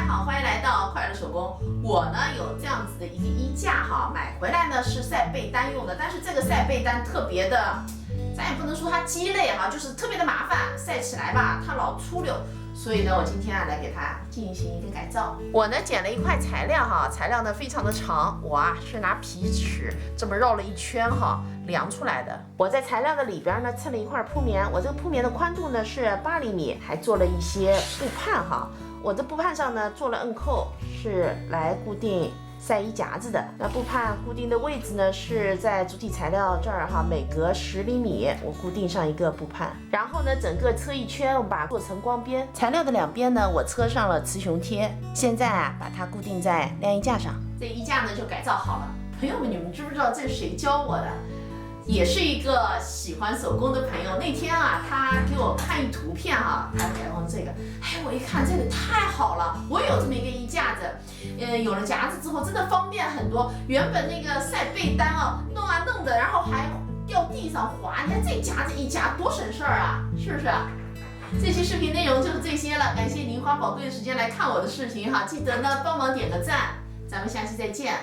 好，欢迎来到快乐手工。我呢有这样子的一个衣架哈，买回来呢是晒被单用的，但是这个晒被单特别的，咱也不能说它鸡肋哈，就是特别的麻烦，晒起来吧它老出溜。所以呢，我今天来给它进行一个改造。我呢捡了一块材料哈，材料呢非常的长，我是拿皮尺这么绕了一圈哈，量出来的。我在材料的里边呢蹭了一块铺棉，我这个铺棉的宽度呢是8厘米，还做了一些布畔哈。我的布畔上呢做了摁扣，是来固定晒衣夹子的。那布畔固定的位置呢是在主体材料这儿哈，每隔10厘米我固定上一个布畔，然后呢整个车一圈，我把它做成光边。材料的两边呢我车上了雌雄贴，现在啊把它固定在晾衣架上。这衣架呢就改造好了。朋友们，你们知不知道这是谁教我的？也是一个喜欢手工的朋友。那天啊，他给我看一图片哈，他改用这个，哎，我一看这个太好了，我有这么一个衣架子，有了夹子之后真的方便很多。原本那个晒被单啊，弄啊弄的，然后还掉地上滑，你看这夹子一夹多省事儿啊，是不是？这期视频内容就是这些了，感谢您花宝贵的时间来看我的视频哈，记得呢帮忙点个赞，咱们下期再见。